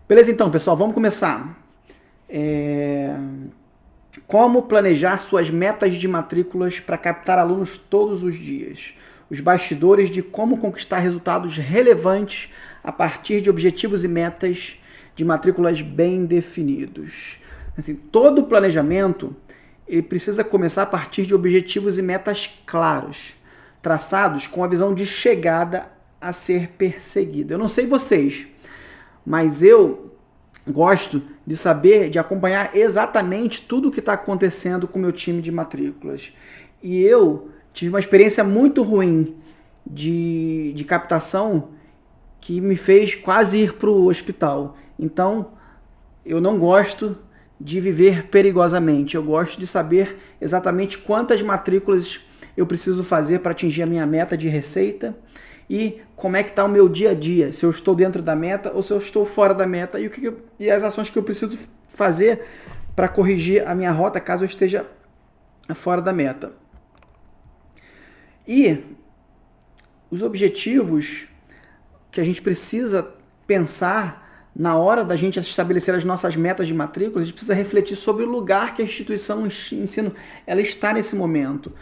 Beleza, então, pessoal, vamos começar. É, Como planejar suas metas de matrículas para captar alunos todos os dias? Os bastidores de como conquistar resultados relevantes a partir de objetivos e metas de matrículas bem definidos. Assim, todo planejamento ele precisa começar a partir de objetivos e metas claros, traçados com a visão de chegada a ser perseguida. Eu não sei vocês, mas eu gosto de saber, de acompanhar exatamente tudo o que está acontecendo com o meu time de matrículas. E eu tive uma experiência muito ruim de captação que me fez quase ir para o hospital. Então, eu não gosto de viver perigosamente. Eu gosto de saber exatamente quantas matrículas eu preciso fazer para atingir a minha meta de receita e como é que está o meu dia a dia, se eu estou dentro da meta ou se eu estou fora da meta e as ações que eu preciso fazer para corrigir a minha rota caso eu esteja fora da meta. E os objetivos que a gente precisa pensar na hora da gente estabelecer as nossas metas de matrícula, a gente precisa refletir sobre o lugar que a instituição de ensino ela está nesse momento.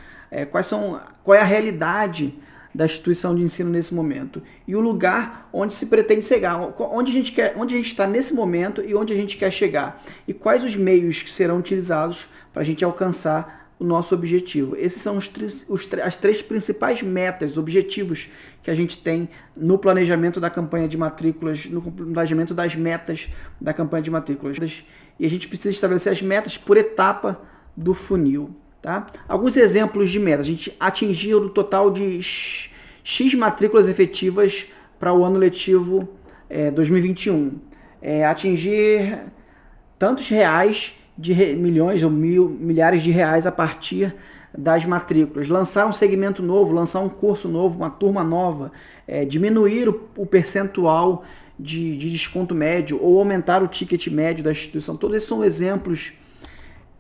Qual é a realidade da instituição de ensino nesse momento e o lugar onde se pretende chegar, onde a gente está nesse momento e onde a gente quer chegar e quais os meios que serão utilizados para a gente alcançar o nosso objetivo. Esses são as três principais metas, objetivos que a gente tem no planejamento da campanha de matrículas, no planejamento das metas da campanha de matrículas. E a gente precisa estabelecer as metas por etapa do funil. Tá? Alguns exemplos de metas. A gente atingiu o total de X matrículas efetivas para o ano letivo 2021. Atingir tantos reais de milhões ou milhares de reais a partir das matrículas. Lançar um segmento novo, lançar um curso novo, uma turma nova, diminuir o percentual de desconto médio ou aumentar o ticket médio da instituição. Todos esses são exemplos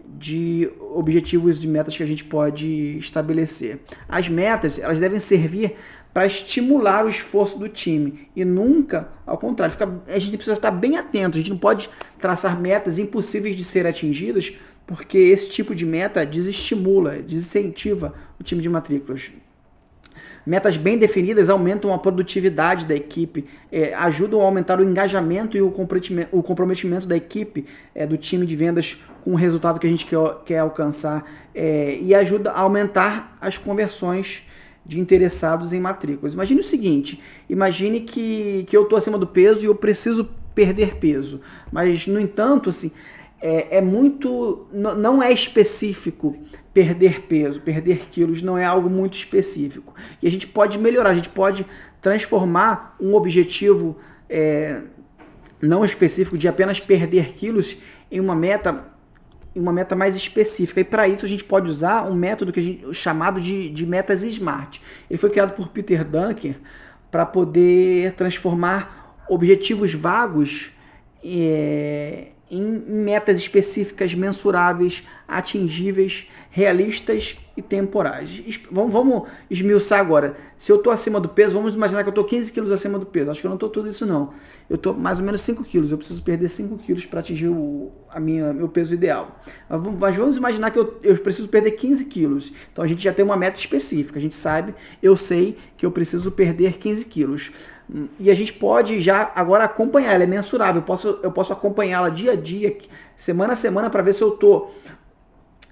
de objetivos e metas que a gente pode estabelecer. As metas, elas devem servir para estimular o esforço do time e nunca, ao contrário, a gente precisa estar bem atento, a gente não pode traçar metas impossíveis de ser atingidas, porque esse tipo de meta desestimula, desincentiva o time de matrículas. Metas bem definidas aumentam a produtividade da equipe, ajudam a aumentar o engajamento e o comprometimento da equipe, do time de vendas com o resultado que a gente quer alcançar, e ajuda a aumentar as conversões de interessados em matrículas. Imagine o seguinte, imagine que eu estou acima do peso e eu preciso perder peso, mas, no entanto, assim, não é específico perder peso, perder quilos não é algo muito específico. E a gente pode melhorar, a gente pode transformar um objetivo não específico de apenas perder quilos em uma meta mais específica. E para isso a gente pode usar um método chamado de metas SMART. Ele foi criado por Peter Drucker para poder transformar objetivos vagos em metas específicas, mensuráveis, atingíveis, realistas e temporais. Vamos esmiuçar agora. Se eu estou acima do peso, vamos imaginar que eu estou 15 quilos acima do peso. Acho que eu não estou tudo isso não. Eu estou mais ou menos 5 quilos. Eu preciso perder 5 quilos para atingir meu peso ideal. Mas vamos imaginar que eu preciso perder 15 quilos. Então a gente já tem uma meta específica. A gente sabe, eu sei que eu preciso perder 15 quilos. E a gente pode já agora acompanhar, ela é mensurável. Eu posso acompanhá-la dia a dia, semana a semana, para ver se eu estou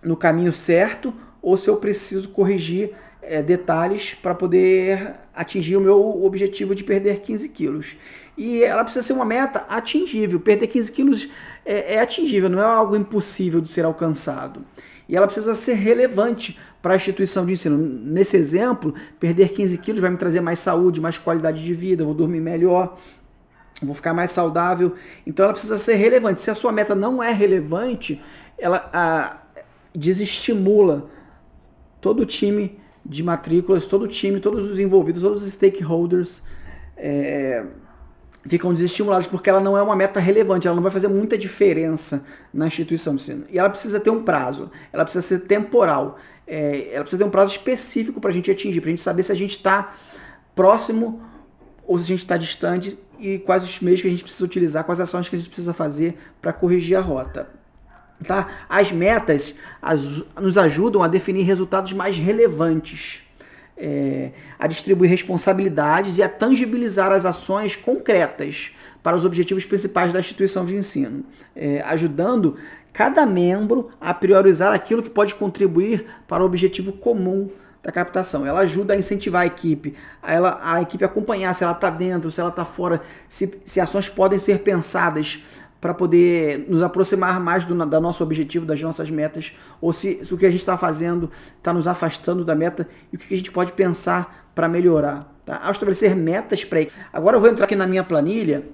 no caminho certo ou se eu preciso corrigir detalhes para poder atingir o meu objetivo de perder 15 quilos. E ela precisa ser uma meta atingível. Perder 15 quilos é atingível, não é algo impossível de ser alcançado. E ela precisa ser relevante para a instituição de ensino. Nesse exemplo, perder 15 quilos vai me trazer mais saúde, mais qualidade de vida, eu vou dormir melhor, vou ficar mais saudável. Então ela precisa ser relevante. Se a sua meta não é relevante, ela desestimula todo o time de matrículas, todo o time, todos os envolvidos, todos os stakeholders ficam desestimulados porque ela não é uma meta relevante, ela não vai fazer muita diferença na instituição de ensino. E ela precisa ter um prazo, ela precisa ser temporal, ela precisa ter um prazo específico para a gente atingir, para a gente saber se a gente está próximo ou se a gente está distante e quais os meios que a gente precisa utilizar, quais ações que a gente precisa fazer para corrigir a rota. Tá? As metas nos ajudam a definir resultados mais relevantes, a distribuir responsabilidades e a tangibilizar as ações concretas para os objetivos principais da instituição de ensino, ajudando cada membro a priorizar aquilo que pode contribuir para o objetivo comum da captação. Ela ajuda a incentivar a equipe acompanhar se ela está dentro, se ela está fora, se ações podem ser pensadas para poder nos aproximar mais do nosso objetivo, das nossas metas, ou se o que a gente está fazendo está nos afastando da meta e o que a gente pode pensar para melhorar. Tá? Ao estabelecer metas para... Agora eu vou entrar aqui na minha planilha.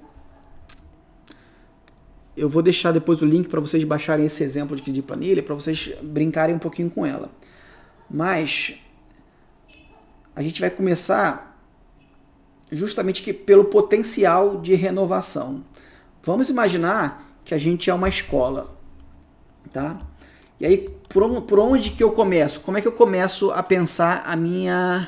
Eu vou deixar depois o link para vocês baixarem esse exemplo de planilha, para vocês brincarem um pouquinho com ela. Mas a gente vai começar justamente pelo potencial de renovação. Vamos imaginar que a gente é uma escola, tá? E aí, por onde que eu começo? Como é que eu começo a pensar a minha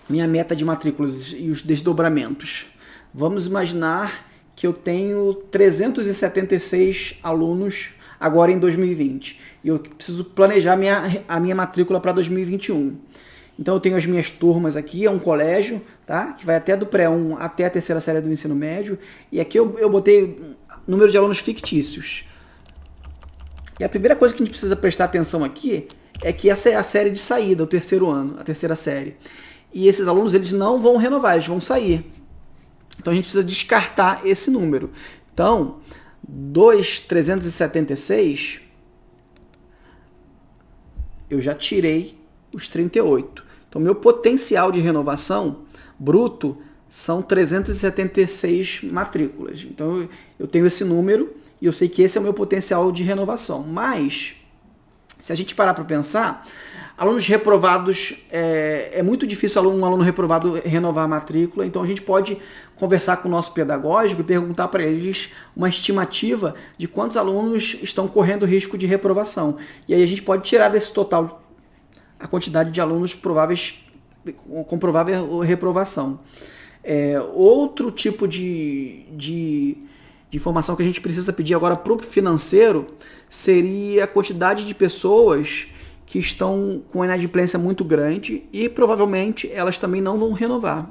meta de matrículas e os desdobramentos? Vamos imaginar que eu tenho 376 alunos agora em 2020 e eu preciso planejar a minha matrícula para 2021. Então eu tenho as minhas turmas aqui, é um colégio, tá? Que vai até do pré-1 até a terceira série do ensino médio. E aqui eu botei número de alunos fictícios. E a primeira coisa que a gente precisa prestar atenção aqui é que essa é a série de saída, o terceiro ano, a terceira série. E esses alunos eles não vão renovar, eles vão sair. Então a gente precisa descartar esse número. Então, 376, eu já tirei os 38. Então, meu potencial de renovação bruto são 376 matrículas. Então, eu tenho esse número e eu sei que esse é o meu potencial de renovação. Mas, se a gente parar para pensar, alunos reprovados, é muito difícil um aluno reprovado renovar a matrícula. Então, a gente pode conversar com o nosso pedagógico e perguntar para eles uma estimativa de quantos alunos estão correndo risco de reprovação. E aí a gente pode tirar desse total a quantidade de alunos com provável reprovação. Outro tipo de informação que a gente precisa pedir agora para o financeiro seria a quantidade de pessoas que estão com inadimplência muito grande e provavelmente elas também não vão renovar.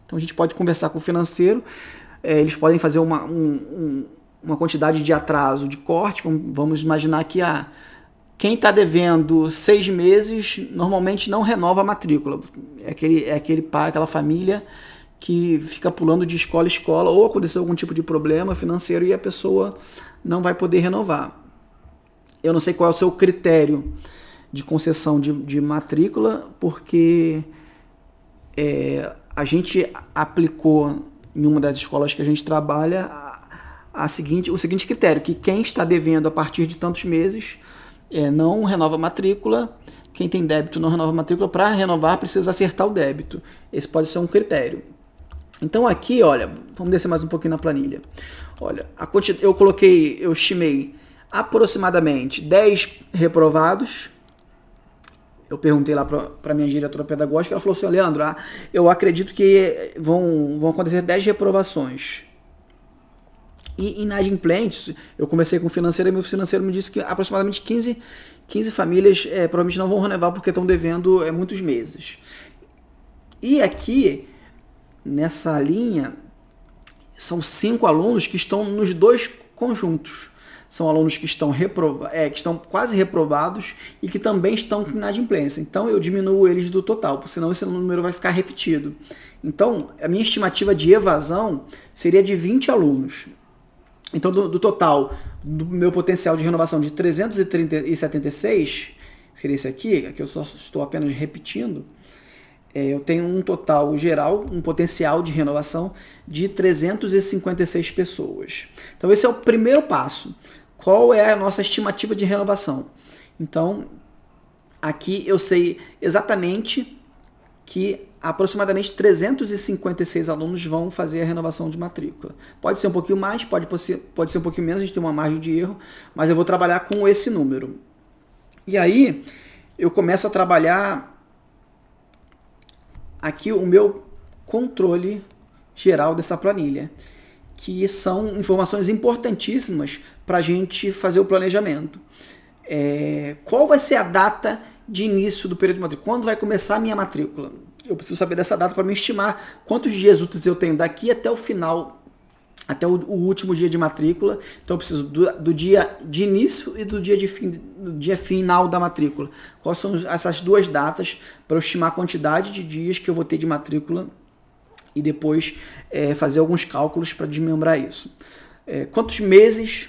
Então a gente pode conversar com o financeiro, eles podem fazer uma quantidade de atraso, de corte. Vamos imaginar que quem está devendo 6 meses normalmente não renova a matrícula. É aquele pai, aquela família que fica pulando de escola em escola, ou aconteceu algum tipo de problema financeiro e a pessoa não vai poder renovar. Eu não sei qual é o seu critério de concessão de matrícula, porque a gente aplicou em uma das escolas que a gente trabalha o seguinte critério, que quem está devendo a partir de tantos meses não renova a matrícula, quem tem débito não renova a matrícula, para renovar precisa acertar o débito. Esse pode ser um critério. Então aqui, olha, vamos descer mais um pouquinho na planilha. Olha, eu estimei aproximadamente 10 reprovados. Eu perguntei lá para a minha diretora pedagógica, ela falou assim: Leandro, eu acredito que vão acontecer 10 reprovações. E inadimplentes, eu conversei com o financeiro e meu financeiro me disse que aproximadamente 15 famílias provavelmente não vão renovar porque estão devendo muitos meses. E aqui, nessa linha, são 5 alunos que estão nos dois conjuntos. São alunos que estão quase reprovados e que também estão com inadimplência. Então eu diminuo eles do total, porque senão esse número vai ficar repetido. Então a minha estimativa de evasão seria de 20 alunos. Então do total do meu potencial de renovação de 376, que seria esse aqui eu só estou apenas repetindo, eu tenho um total geral, um potencial de renovação de 356 pessoas. Então esse é o primeiro passo. Qual é a nossa estimativa de renovação? Então, aqui eu sei exatamente que aproximadamente 356 alunos vão fazer a renovação de matrícula. Pode ser um pouquinho mais, pode ser um pouquinho menos, a gente tem uma margem de erro, mas eu vou trabalhar com esse número. E aí, eu começo a trabalhar aqui o meu controle geral dessa planilha, que são informações importantíssimas para a gente fazer o planejamento. Qual vai ser a data de início do período de matrícula? Quando vai começar a minha matrícula? Eu preciso saber dessa data para me estimar quantos dias úteis eu tenho daqui até o final, até o último dia de matrícula. Então eu preciso do dia de início e do dia final da matrícula. Quais são essas duas datas para eu estimar a quantidade de dias que eu vou ter de matrícula e depois fazer alguns cálculos para desmembrar isso. Quantos meses?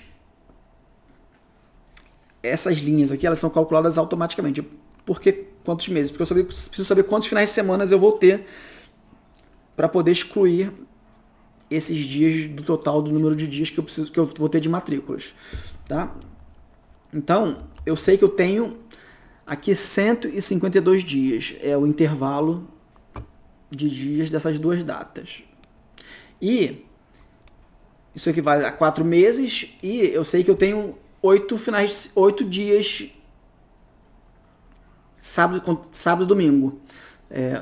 Essas linhas aqui, elas são calculadas automaticamente. Por que quantos meses? Porque eu preciso saber quantos finais de semana eu vou ter para poder excluir esses dias do total do número de dias que eu vou ter de matrículas, tá? Então, eu sei que eu tenho aqui 152 dias, é o intervalo de dias dessas duas datas. E isso equivale a 4 meses, e eu sei que eu tenho 8 dias, sábado e domingo.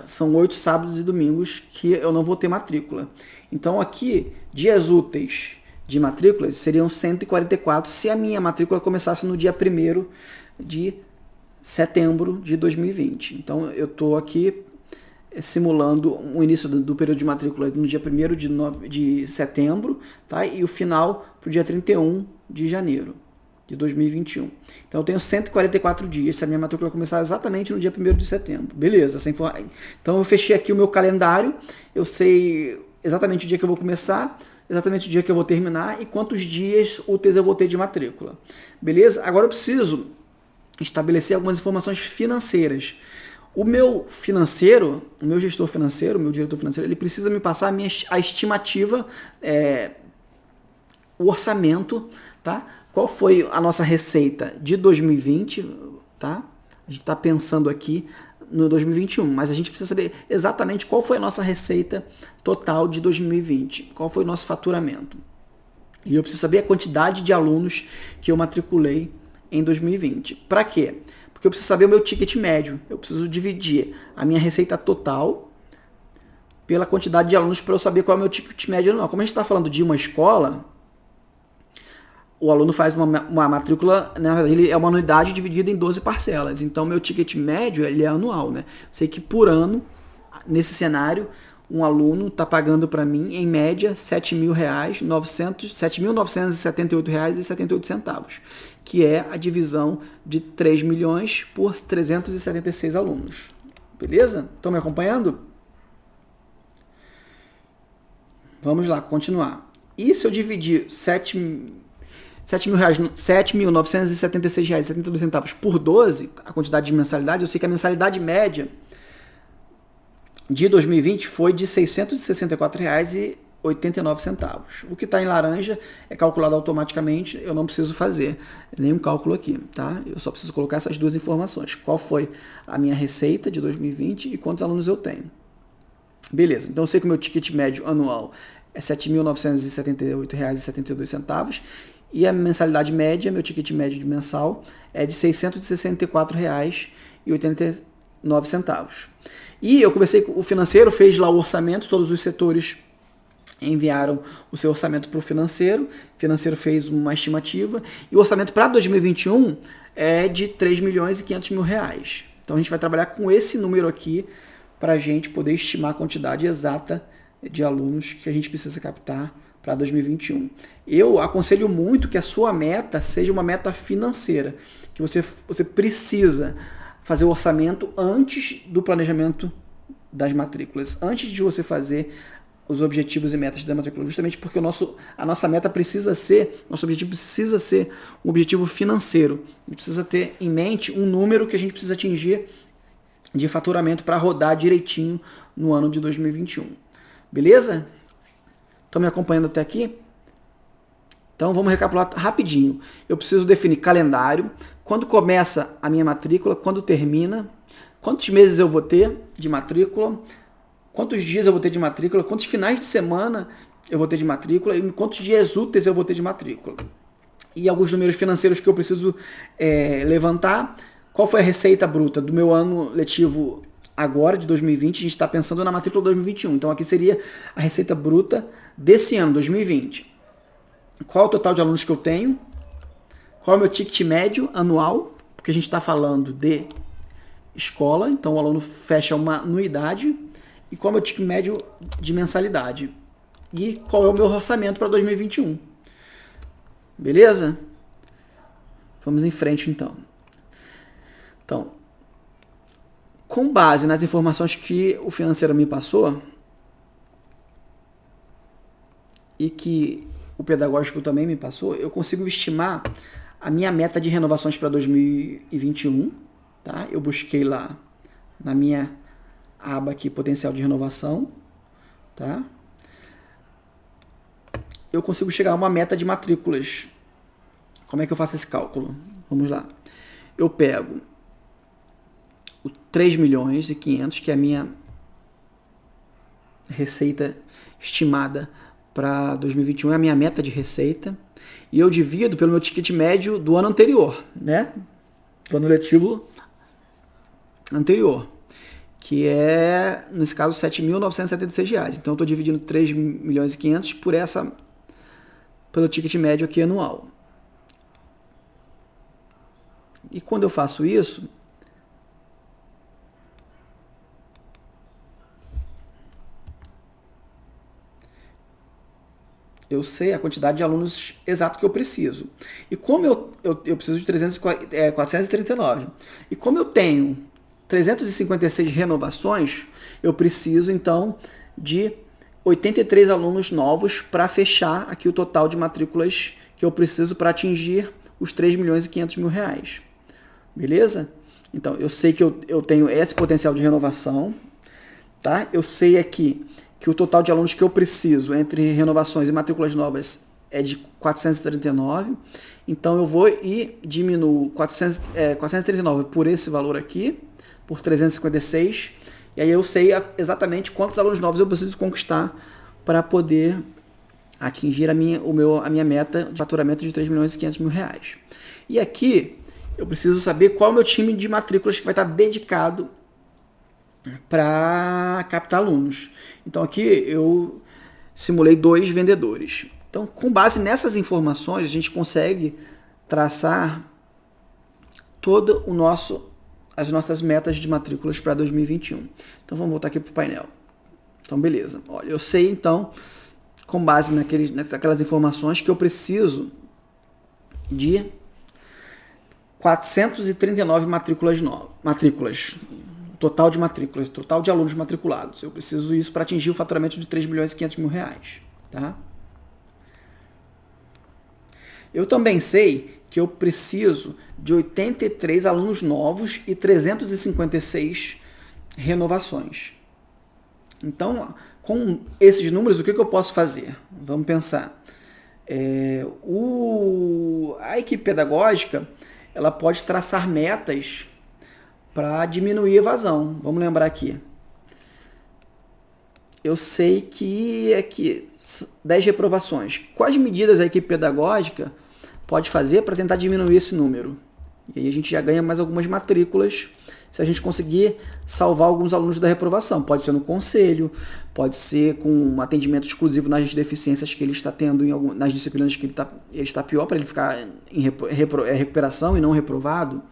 São 8 sábados e domingos que eu não vou ter matrícula. Então aqui, dias úteis de matrículas seriam 144 se a minha matrícula começasse no dia 1º de setembro de 2020. Então eu estou aqui simulando o início do período de matrícula no dia 1º de setembro, tá? E o final para o dia 31 de janeiro de 2021. Então eu tenho 144 dias se a minha matrícula começar exatamente no dia 1º de setembro. Beleza, então eu fechei aqui o meu calendário, eu sei exatamente o dia que eu vou começar, exatamente o dia que eu vou terminar e quantos dias úteis eu vou ter de matrícula. Beleza? Agora eu preciso estabelecer algumas informações financeiras. O meu gestor financeiro, o meu diretor financeiro, ele precisa me passar a estimativa, o orçamento, tá? Qual foi a nossa receita de 2020, tá? A gente está pensando aqui no 2021, mas a gente precisa saber exatamente qual foi a nossa receita total de 2020, qual foi o nosso faturamento. E eu preciso saber a quantidade de alunos que eu matriculei em 2020. Para quê? Porque eu preciso saber o meu ticket médio. Eu preciso dividir a minha receita total pela quantidade de alunos para eu saber qual é o meu ticket médio anual. Como a gente está falando de uma escola, o aluno faz uma matrícula, na verdade, ele é uma anuidade dividida em 12 parcelas. Então, meu ticket médio ele é anual, né? Eu sei que por ano, nesse cenário, um aluno está pagando para mim, em média, R$ 7.978,78, que é a divisão de 3 milhões por 376 alunos. Beleza? Estão me acompanhando? Vamos lá, continuar. E se eu dividir R$ 7.976,72 por 12, a quantidade de mensalidades, eu sei que a mensalidade média de 2020 foi de R$ 664,89. O que está em laranja é calculado automaticamente, eu não preciso fazer nenhum cálculo aqui, tá? Eu só preciso colocar essas duas informações. Qual foi a minha receita de 2020 e quantos alunos eu tenho. Beleza, então eu sei que o meu ticket médio anual é R$ 7.978,72 e a mensalidade média, meu ticket médio mensal, é de R$ 664,89. E eu conversei com o financeiro, fez lá o orçamento, todos os setores enviaram o seu orçamento para o financeiro fez uma estimativa, e o orçamento para 2021 é de R$ 3.500.000. Então a gente vai trabalhar com esse número aqui para a gente poder estimar a quantidade exata de alunos que a gente precisa captar para 2021. Eu aconselho muito que a sua meta seja uma meta financeira, que você precisa fazer o orçamento antes do planejamento das matrículas, antes de você fazer os objetivos e metas da matrícula, justamente porque a nossa meta precisa ser, nosso objetivo precisa ser um objetivo financeiro. A gente precisa ter em mente um número que a gente precisa atingir de faturamento para rodar direitinho no ano de 2021. Beleza? Estão me acompanhando até aqui? Então vamos recapitular rapidinho. Eu preciso definir calendário, quando começa a minha matrícula, quando termina, quantos meses eu vou ter de matrícula, quantos dias eu vou ter de matrícula, quantos finais de semana eu vou ter de matrícula e quantos dias úteis eu vou ter de matrícula. E alguns números financeiros que eu preciso levantar. Qual foi a receita bruta do meu ano letivo agora de 2020, a gente está pensando na matrícula 2021. Então aqui seria a receita bruta desse ano, 2020. Qual é o total de alunos que eu tenho? Qual é o meu ticket médio anual? Porque a gente está falando de escola, então o aluno fecha uma anuidade. E qual é o meu ticket médio de mensalidade? E qual é o meu orçamento para 2021? Beleza? Vamos em frente então. Então, com base nas informações que o financeiro me passou e que o pedagógico também me passou, eu consigo estimar a minha meta de renovações para 2021. Tá? Eu busquei lá na minha aba aqui, potencial de renovação. Tá? Eu consigo chegar a uma meta de matrículas. Como é que eu faço esse cálculo? Vamos lá. Eu pego o 3.500.000, que é a minha receita estimada para 2021, é a minha meta de receita, e eu divido pelo meu ticket médio do ano anterior, né? Do ano letivo anterior, que é, nesse caso, R$ 7.976. Então eu estou dividindo 3.500.000 pelo ticket médio aqui anual. E quando eu faço isso, eu sei a quantidade de alunos exato que eu preciso. E como eu preciso de 439. E como eu tenho 356 renovações, eu preciso, então, de 83 alunos novos para fechar aqui o total de matrículas que eu preciso para atingir os R$ 3.500.000. Beleza? Então, eu sei que eu tenho esse potencial de renovação. Tá? Eu sei aqui que o total de alunos que eu preciso entre renovações e matrículas novas é de 439. Então, eu vou e diminuo 439 por esse valor aqui, por 356. E aí eu sei exatamente quantos alunos novos eu preciso conquistar para poder atingir a minha meta de faturamento de R$ 3.500.000. E aqui eu preciso saber qual é o meu time de matrículas que vai estar dedicado para captar alunos. Então aqui eu simulei 2 vendedores. Então, com base nessas informações, a gente consegue traçar todo as nossas metas de matrículas para 2021. Então vamos voltar aqui para o painel. Então beleza. Olha, eu sei então, com base naquelas informações, que eu preciso de 439 matrículas. Total de matrículas, total de alunos matriculados. Eu preciso isso para atingir o faturamento de R$ 3.500.000. Tá? Eu também sei que eu preciso de 83 alunos novos e 356 renovações. Então, com esses números, o que eu posso fazer? Vamos pensar. A equipe pedagógica ela pode traçar metas para diminuir a evasão. Vamos lembrar aqui. Eu sei que aqui 10 reprovações. Quais medidas a equipe pedagógica pode fazer para tentar diminuir esse número? E aí a gente já ganha mais algumas matrículas se a gente conseguir salvar alguns alunos da reprovação. Pode ser no conselho, pode ser com um atendimento exclusivo nas deficiências que ele está tendo, nas disciplinas que ele está pior, para ele ficar em recuperação e não reprovado.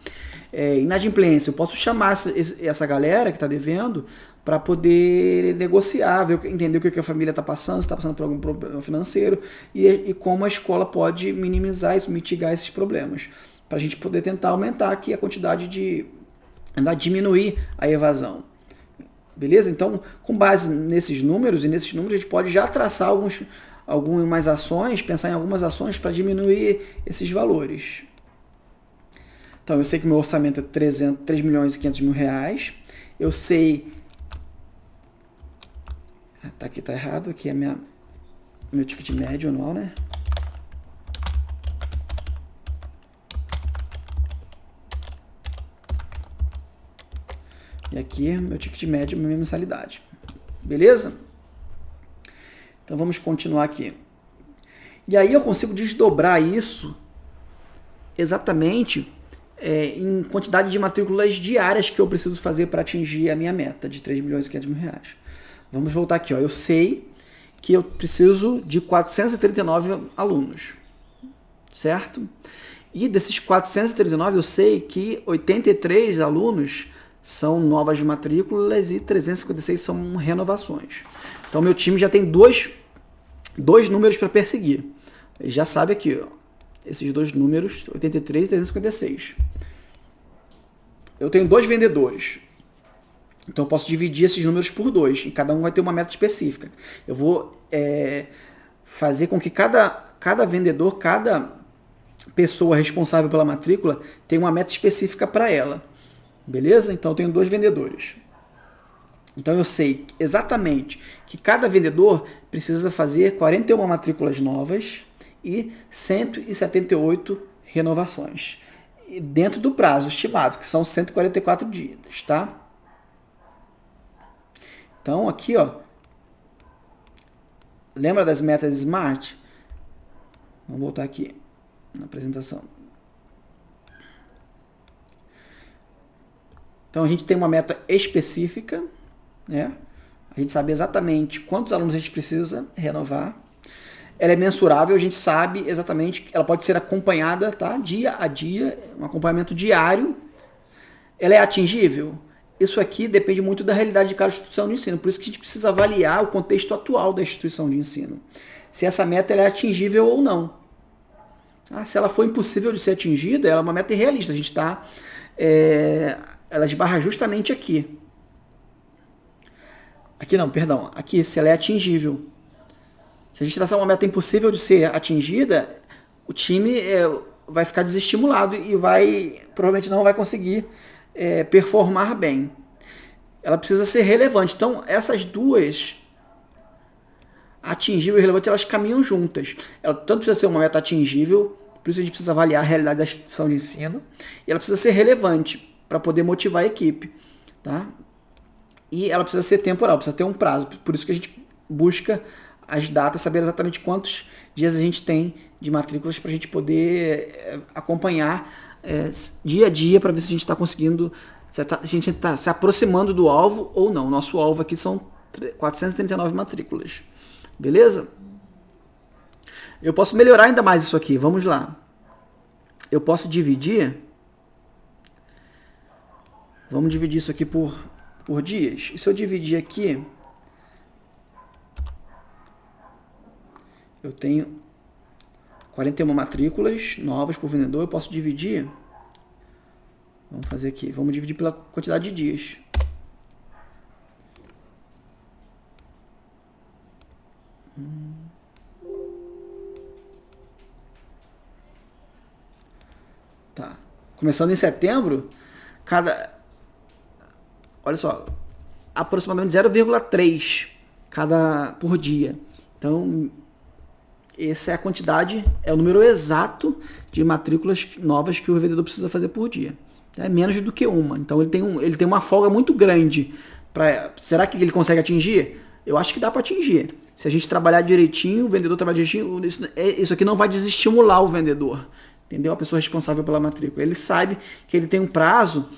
Inadimplência, eu posso chamar essa galera que está devendo para poder negociar, entender o que a família está passando, se está passando por algum problema financeiro e como a escola pode minimizar isso, mitigar esses problemas, para a gente poder tentar aumentar aqui a quantidade diminuir a evasão. Beleza? Então, com base nesses números, a gente pode já traçar algumas ações, pensar em algumas ações para diminuir esses valores. Então, eu sei que meu orçamento é R$ 3.500.000. Eu sei... Aqui tá errado. Aqui é meu ticket médio anual, né? E aqui é meu ticket médio, minha mensalidade. Beleza? Então, vamos continuar aqui. E aí eu consigo desdobrar isso exatamente em quantidade de matrículas diárias que eu preciso fazer para atingir a minha meta de 3.500.000 reais. Vamos voltar aqui. Ó. Eu sei que eu preciso de 439 alunos, certo? E desses 439, eu sei que 83 alunos são novas matrículas e 356 são renovações. Então, meu time já tem dois números para perseguir. Ele já sabe aqui, ó, esses dois números, 83 e 356. Eu tenho 2 vendedores. Então, eu posso dividir esses números por 2. E cada um vai ter uma meta específica. Eu vou fazer com que cada vendedor, cada pessoa responsável pela matrícula tenha uma meta específica para ela. Beleza? Então, eu tenho 2 vendedores. Então, eu sei exatamente que cada vendedor precisa fazer 41 matrículas novas e 178 renovações. E dentro do prazo estimado, que são 144 dias, tá? Então, aqui, ó, lembra das metas SMART? Vamos voltar aqui na apresentação. Então, a gente tem uma meta específica, né? A gente sabe exatamente quantos alunos a gente precisa renovar. Ela é mensurável, a gente sabe exatamente, ela pode ser acompanhada, tá? Dia a dia, um acompanhamento diário. Ela é atingível? Isso aqui depende muito da realidade de cada instituição de ensino, por isso que a gente precisa avaliar o contexto atual da instituição de ensino. Se essa meta ela é atingível ou não. Se ela for impossível de ser atingida, ela é uma meta irrealista. A gente está... ela esbarra justamente aqui. Aqui não, perdão. Aqui, se ela é atingível. Se a gente traçar uma meta impossível de ser atingida, o time vai ficar desestimulado e provavelmente não vai conseguir performar bem. Ela precisa ser relevante. Então, essas duas, atingível e relevante, elas caminham juntas. Ela tanto precisa ser uma meta atingível, por isso a gente precisa avaliar a realidade da instituição de ensino, e ela precisa ser relevante para poder motivar a equipe. Tá? E ela precisa ser temporal, precisa ter um prazo. Por isso que a gente busca as datas, saber exatamente quantos dias a gente tem de matrículas para a gente poder acompanhar dia a dia para ver se a gente está conseguindo, se a gente está se aproximando do alvo ou não. Nosso alvo aqui são 439 matrículas. Beleza? Eu posso melhorar ainda mais isso aqui. Vamos lá. Eu posso dividir. Vamos dividir isso aqui por dias. E se eu dividir aqui, eu tenho 41 matrículas novas por vendedor. Eu posso dividir. Vamos fazer aqui. Vamos dividir pela quantidade de dias. Tá. Começando em setembro, olha só, aproximadamente 0,3 por dia. Então, essa é a quantidade, é o número exato de matrículas novas que o vendedor precisa fazer por dia. É menos do que uma. Então, ele tem uma folga muito grande. Será que ele consegue atingir? Eu acho que dá para atingir. Se a gente trabalhar direitinho, o vendedor trabalhar direitinho, isso aqui não vai desestimular o vendedor. Entendeu? A pessoa responsável pela matrícula. Ele sabe que ele tem um prazo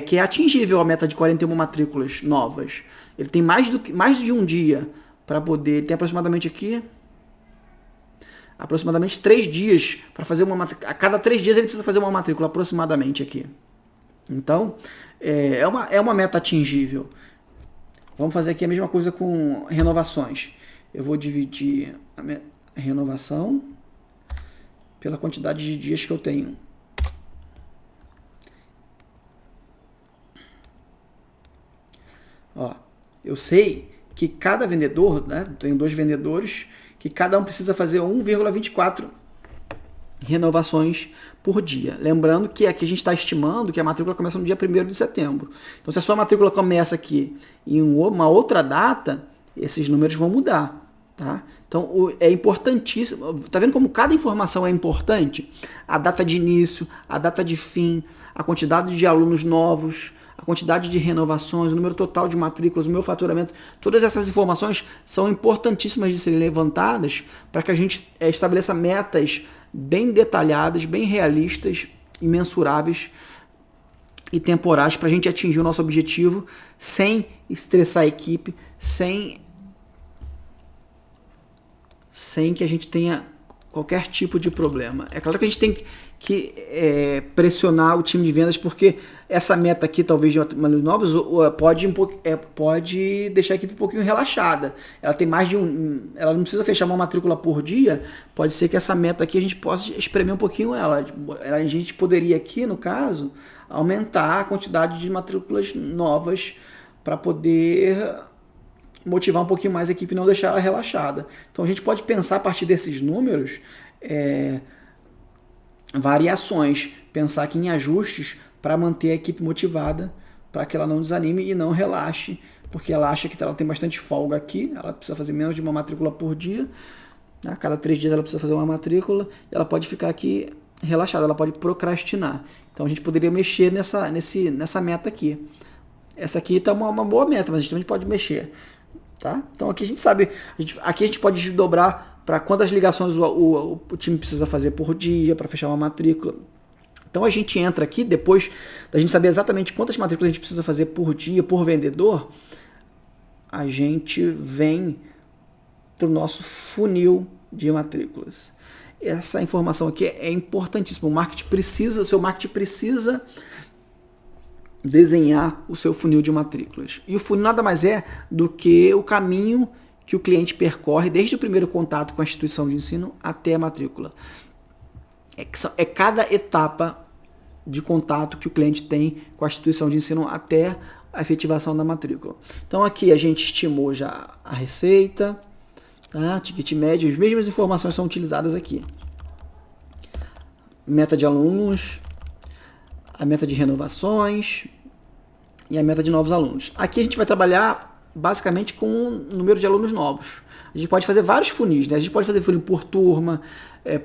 que é atingível a meta de 41 matrículas novas. Ele tem mais de um dia para poder... Ele tem aproximadamente aqui... Aproximadamente 3 dias para fazer uma matrícula. A cada 3 dias ele precisa fazer uma matrícula, aproximadamente aqui. Então, é uma meta atingível. Vamos fazer aqui a mesma coisa com renovações. Eu vou dividir a renovação pela quantidade de dias que eu tenho. Ó, eu sei que cada vendedor, né, tenho 2 vendedores, que cada um precisa fazer 1,24 renovações por dia. Lembrando que aqui a gente está estimando que a matrícula começa no dia 1º de setembro. Então, se a sua matrícula começa aqui em uma outra data, esses números vão mudar. Tá? Então, é importantíssimo. Tá vendo como cada informação é importante? A data de início, a data de fim, a quantidade de alunos novos, a quantidade de renovações, o número total de matrículas, o meu faturamento. Todas essas informações são importantíssimas de serem levantadas para que a gente estabeleça metas bem detalhadas, bem realistas imensuráveis e temporais para a gente atingir o nosso objetivo sem estressar a equipe, sem que a gente tenha qualquer tipo de problema. É claro que a gente tem que pressionar o time de vendas, porque essa meta aqui, talvez de alunos novos, pode deixar a equipe um pouquinho relaxada. Ela tem mais de ela não precisa fechar uma matrícula por dia. Pode ser que essa meta aqui a gente possa espremer um pouquinho ela. A gente poderia aqui, no caso, aumentar a quantidade de matrículas novas para poder motivar um pouquinho mais a equipe e não deixar ela relaxada. Então a gente pode pensar a partir desses números variações, pensar aqui em ajustes para manter a equipe motivada, para que ela não desanime e não relaxe, porque ela acha que ela tem bastante folga aqui, ela precisa fazer menos de uma matrícula por dia, a cada 3 dias ela precisa fazer uma matrícula, e ela pode ficar aqui relaxada, ela pode procrastinar. Então a gente poderia mexer nessa meta aqui. Essa aqui está uma boa meta, mas a gente também pode mexer. Tá? Então aqui a gente sabe, aqui a gente pode desdobrar para quantas ligações o time precisa fazer por dia para fechar uma matrícula. Então a gente entra aqui, depois da gente saber exatamente quantas matrículas a gente precisa fazer por dia, por vendedor, a gente vem para o nosso funil de matrículas. Essa informação aqui é importantíssima. O seu marketing precisa desenhar o seu funil de matrículas. E o funil nada mais é do que o caminho que o cliente percorre desde o primeiro contato com a instituição de ensino até a matrícula. É cada etapa de contato que o cliente tem com a instituição de ensino até a efetivação da matrícula. Então aqui a gente estimou já a receita, tá? Ticket médio, as mesmas informações são utilizadas aqui. Meta de alunos, a meta de renovações e a meta de novos alunos. Aqui a gente vai trabalhar basicamente com o número de alunos novos. A gente pode fazer vários funis, né? A gente pode fazer funil por turma,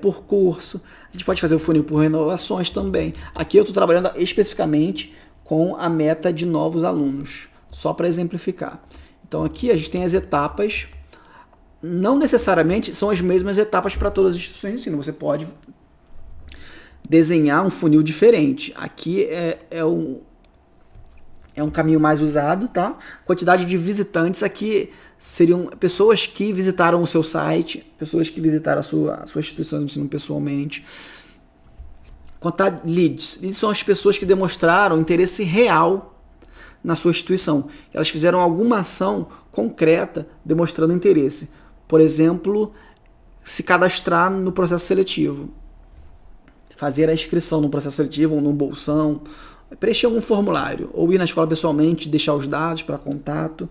por curso, a gente pode fazer o funil por renovações também. Aqui eu estou trabalhando especificamente com a meta de novos alunos, só para exemplificar. Então aqui a gente tem as etapas, não necessariamente são as mesmas etapas para todas as instituições de ensino, você pode desenhar um funil diferente. Aqui é um caminho mais usado, tá? Quantidade de visitantes aqui seriam pessoas que visitaram o seu site, pessoas que visitaram a sua instituição de ensino pessoalmente. Contar leads. Leads são as pessoas que demonstraram interesse real na sua instituição. Elas fizeram alguma ação concreta demonstrando interesse. Por exemplo, se cadastrar no processo seletivo. Fazer a inscrição no processo seletivo ou num bolsão, preencher algum formulário, ou ir na escola pessoalmente, deixar os dados para contato.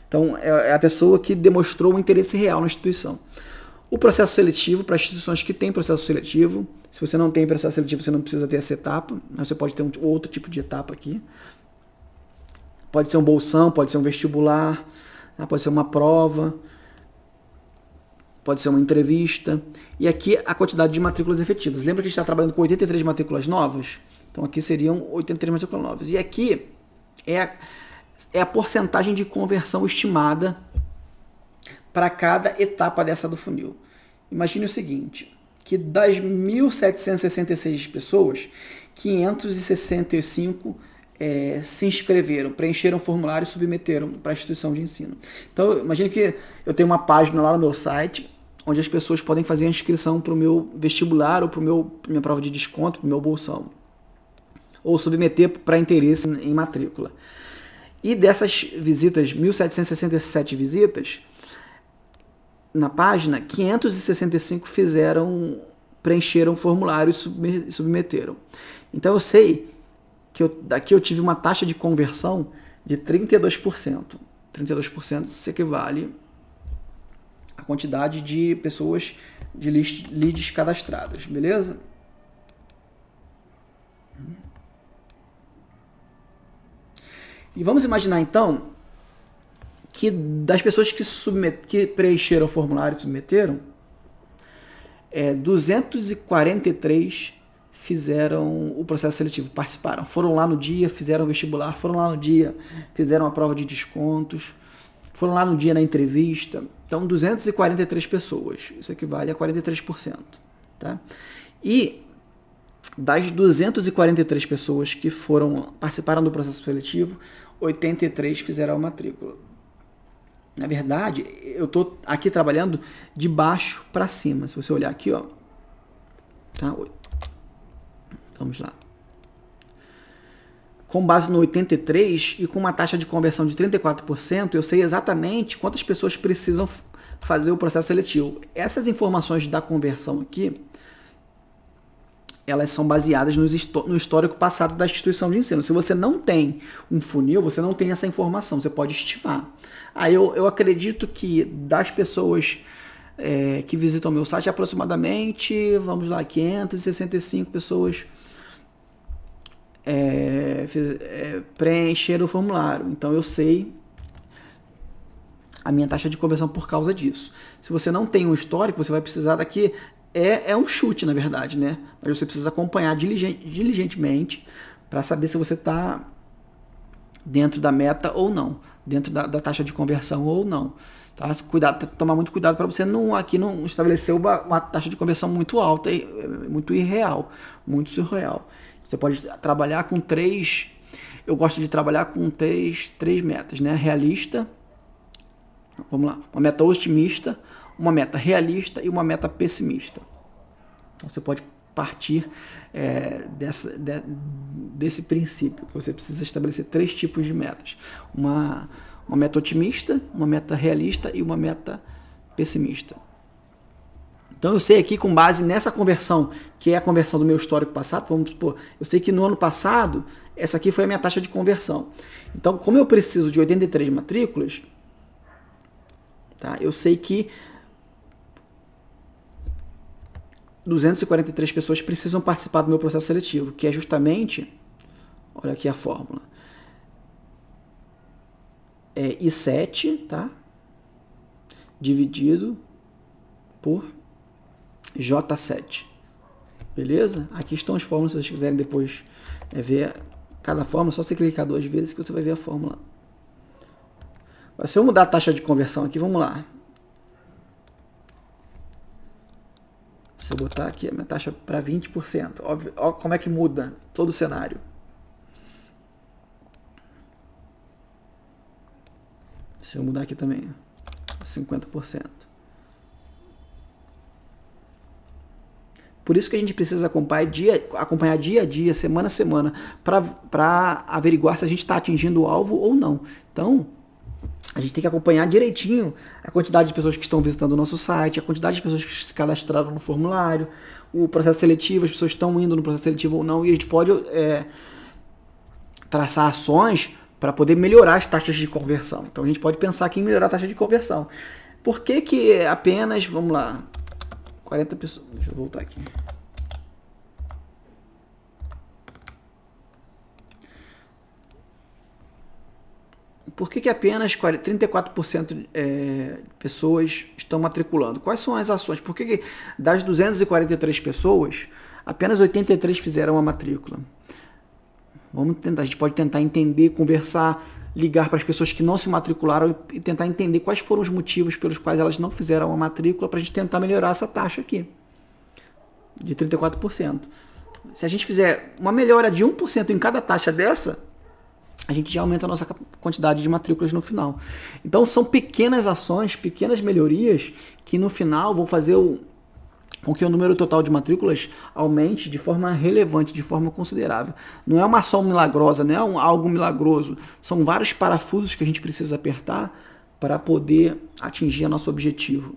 Então, é a pessoa que demonstrou um interesse real na instituição. O processo seletivo, para instituições que têm processo seletivo, se você não tem processo seletivo, você não precisa ter essa etapa, mas você pode ter outro tipo de etapa aqui. Pode ser um bolsão, pode ser um vestibular, pode ser uma prova, pode ser uma entrevista. E aqui a quantidade de matrículas efetivas. Lembra que a gente está trabalhando com 83 matrículas novas? Então aqui seriam 83 matrículas novas. E aqui é a porcentagem de conversão estimada para cada etapa dessa do funil. Imagine o seguinte, que das 1.766 pessoas, 565 se inscreveram, preencheram o formulário e submeteram para a instituição de ensino. Então, imagine que eu tenho uma página lá no meu site, onde as pessoas podem fazer a inscrição para o meu vestibular ou para minha prova de desconto, para o meu bolsão. Ou submeter para interesse em matrícula. E dessas visitas, 1.767 visitas, na página, 565 preencheram o formulário e submeteram. Então eu sei que daqui eu tive uma taxa de conversão de 32%. 32% se equivale à quantidade de pessoas, de leads cadastradas, beleza? E vamos imaginar então que das pessoas que preencheram o formulário e submeteram, 243 fizeram o processo seletivo, participaram, foram lá no dia, fizeram o vestibular, foram lá no dia, fizeram a prova de descontos, foram lá no dia na entrevista. Então 243 pessoas, isso equivale a 43%. Tá? E Das 243 pessoas que participaram do processo seletivo, 83 fizeram a matrícula. Na verdade, eu estou aqui trabalhando de baixo para cima. Se você olhar aqui, ó, tá? Vamos lá. Com base no 83 e com uma taxa de conversão de 34%, eu sei exatamente quantas pessoas precisam fazer o processo seletivo. Essas informações da conversão aqui, elas são baseadas no histórico passado da instituição de ensino. Se você não tem um funil, você não tem essa informação, você pode estimar. Aí eu acredito que das pessoas que visitam o meu site, aproximadamente, vamos lá, 565 pessoas preencheram o formulário. Então eu sei a minha taxa de conversão por causa disso. Se você não tem um histórico, você vai precisar daqui... É um chute, na verdade, né? Mas você precisa acompanhar diligentemente para saber se você está dentro da meta ou não, dentro da taxa de conversão ou não. Tá? Tomar muito cuidado para você não estabelecer uma taxa de conversão muito alta, muito irreal, muito surreal. Você pode trabalhar com três... Eu gosto de trabalhar com três metas, né? Realista, vamos lá, uma meta otimista, uma meta realista e uma meta pessimista. Então você pode partir desse princípio, que você precisa estabelecer 3 tipos de metas. Uma meta otimista, uma meta realista e uma meta pessimista. Então eu sei aqui, com base nessa conversão, que é a conversão do meu histórico passado, vamos supor, eu sei que no ano passado, essa aqui foi a minha taxa de conversão. Então, como eu preciso de 83 matrículas, tá, eu sei que 243 pessoas precisam participar do meu processo seletivo, que é justamente, olha aqui a fórmula, I7, tá? Dividido por J7. Beleza? Aqui estão as fórmulas, se vocês quiserem depois ver cada fórmula, só você clicar 2 vezes que você vai ver a fórmula. Agora, se eu mudar a taxa de conversão aqui, vamos lá. Se eu botar aqui a minha taxa para 20%, ó como é que muda todo o cenário. Se eu mudar aqui também, 50%. Por isso que a gente precisa acompanhar dia a dia, semana a semana, para averiguar se a gente está atingindo o alvo ou não. Então, a gente tem que acompanhar direitinho a quantidade de pessoas que estão visitando o nosso site, a quantidade de pessoas que se cadastraram no formulário, o processo seletivo, as pessoas estão indo no processo seletivo ou não, e a gente pode traçar ações para poder melhorar as taxas de conversão. Então a gente pode pensar aqui em melhorar a taxa de conversão. Por que apenas, vamos lá, 40 pessoas, deixa eu voltar aqui. Por que apenas 34% de pessoas estão matriculando? Quais são as ações? Por que das 243 pessoas, apenas 83 fizeram a matrícula? A gente pode tentar entender, conversar, ligar para as pessoas que não se matricularam e tentar entender quais foram os motivos pelos quais elas não fizeram a matrícula, para a gente tentar melhorar essa taxa aqui, de 34%. Se a gente fizer uma melhora de 1% em cada taxa dessa, a gente já aumenta a nossa quantidade de matrículas no final. Então são pequenas ações, pequenas melhorias que no final vão fazer com que o número total de matrículas aumente de forma relevante, de forma considerável. Não é uma ação milagrosa, não é algo milagroso. São vários parafusos que a gente precisa apertar para poder atingir nosso objetivo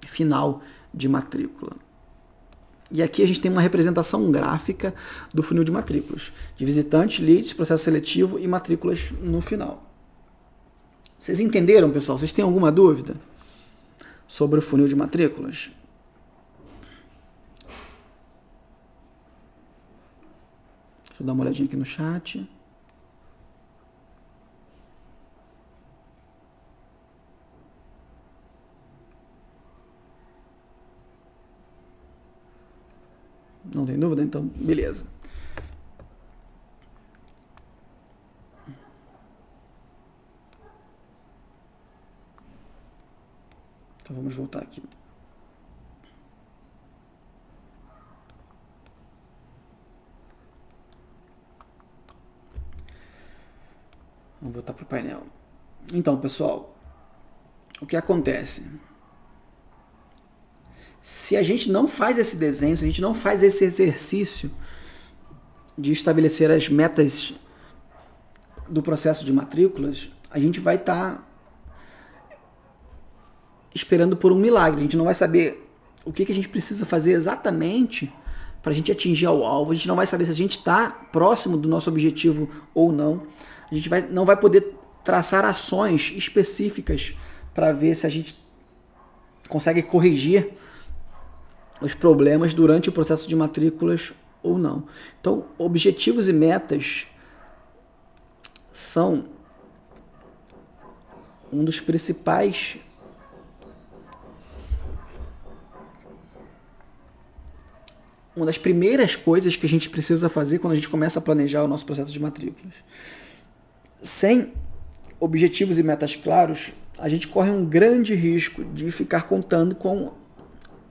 final de matrícula. E aqui a gente tem uma representação gráfica do funil de matrículas, de visitantes, leads, processo seletivo e matrículas no final. Vocês entenderam, pessoal? Vocês têm alguma dúvida sobre o funil de matrículas? Deixa eu dar uma olhadinha aqui no chat. Não tem dúvida? Então, beleza. Então, vamos voltar aqui. Vamos voltar para o painel. Então, pessoal, o que acontece? Se a gente não faz esse desenho, se a gente não faz esse exercício de estabelecer as metas do processo de matrículas, a gente vai estar esperando por um milagre. A gente não vai saber o que a gente precisa fazer exatamente para a gente atingir o alvo. A gente não vai saber se a gente está próximo do nosso objetivo ou não. A gente não vai poder traçar ações específicas para ver se a gente consegue corrigir os problemas durante o processo de matrículas ou não. Então, objetivos e metas são um dos principais uma das primeiras coisas que a gente precisa fazer quando a gente começa a planejar o nosso processo de matrículas. Sem objetivos e metas claros, a gente corre um grande risco de ficar contando com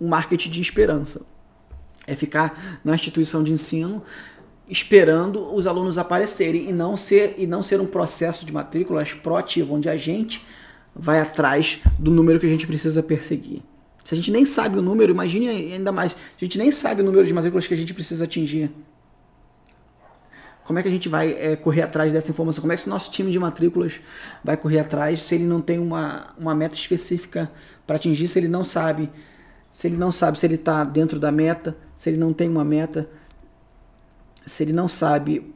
um marketing de esperança. É ficar na instituição de ensino esperando os alunos aparecerem e não ser um processo de matrículas proativo, onde a gente vai atrás do número que a gente precisa perseguir. Se a gente nem sabe o número, imagine ainda mais, a gente nem sabe o número de matrículas que a gente precisa atingir. Como é que a gente vai correr atrás dessa informação? Como é que o nosso time de matrículas vai correr atrás se ele não tem uma meta específica para atingir, se ele não sabe se ele está dentro da meta, se ele não tem uma meta, se ele não sabe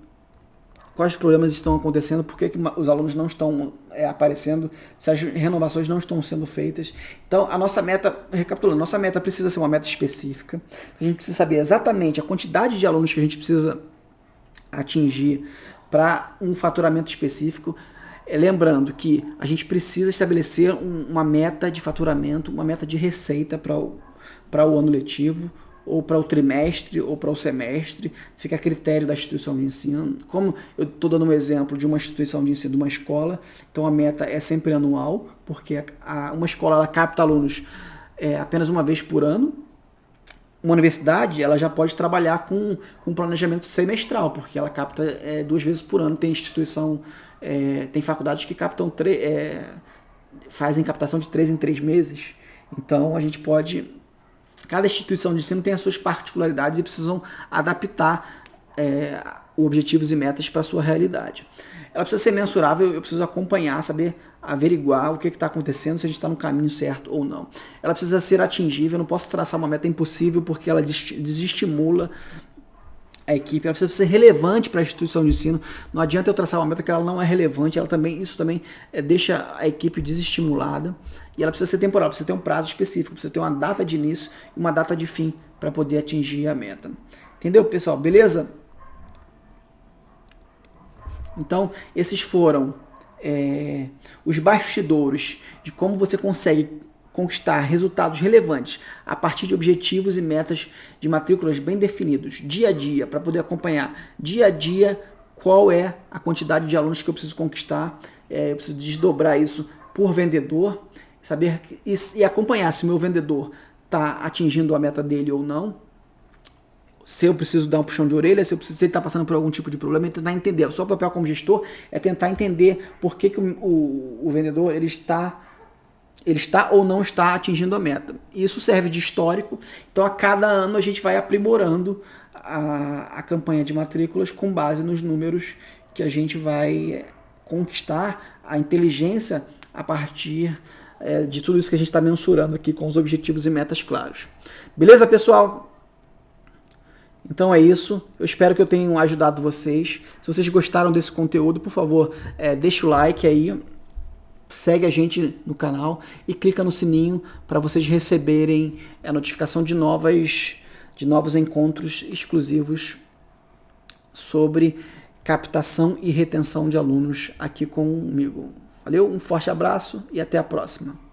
quais problemas estão acontecendo, por que os alunos não estão aparecendo, se as renovações não estão sendo feitas. Então, a nossa meta, recapitulando, nossa meta precisa ser uma meta específica. A gente precisa saber exatamente a quantidade de alunos que a gente precisa atingir para um faturamento específico. Lembrando que a gente precisa estabelecer uma meta de faturamento, uma meta de receita para o ano letivo, ou para o trimestre, ou para o semestre, fica a critério da instituição de ensino. Como eu estou dando um exemplo de uma instituição de ensino, de uma escola, então a meta é sempre anual, porque uma escola ela capta alunos apenas uma vez por ano. Uma universidade ela já pode trabalhar com planejamento semestral, porque ela capta 2 vezes por ano. Tem instituição, tem faculdades que captam fazem captação de 3 em 3 meses. Então a gente pode... Cada instituição de ensino tem as suas particularidades e precisam adaptar objetivos e metas para a sua realidade. Ela precisa ser mensurável, eu preciso acompanhar, saber averiguar o que está acontecendo, se a gente está no caminho certo ou não. Ela precisa ser atingível, eu não posso traçar uma meta impossível porque ela desestimula a equipe. Ela precisa ser relevante para a instituição de ensino. Não adianta eu traçar uma meta que ela não é relevante, isso também deixa a equipe desestimulada. E ela precisa ser temporal, precisa ter um prazo específico, precisa ter uma data de início e uma data de fim para poder atingir a meta. Entendeu, pessoal? Beleza? Então, esses foram os bastidores de como você consegue conquistar resultados relevantes a partir de objetivos e metas de matrículas bem definidos, dia a dia, para poder acompanhar dia a dia qual é a quantidade de alunos que eu preciso conquistar, eu preciso desdobrar isso por vendedor, saber e acompanhar se o meu vendedor está atingindo a meta dele ou não, se eu preciso dar um puxão de orelha, se ele está passando por algum tipo de problema, tentar entender. O seu papel como gestor é tentar entender por que o vendedor ele está ou não está atingindo a meta. Isso serve de histórico, então a cada ano a gente vai aprimorando a campanha de matrículas com base nos números que a gente vai conquistar, a inteligência a partir de tudo isso que a gente está mensurando aqui com os objetivos e metas claros. Beleza, pessoal? Então é isso, eu espero que eu tenha ajudado vocês. Se vocês gostaram desse conteúdo, por favor, deixa o like aí, segue a gente no canal e clica no sininho para vocês receberem a notificação de novos encontros exclusivos sobre captação e retenção de alunos aqui comigo. Valeu, um forte abraço e até a próxima.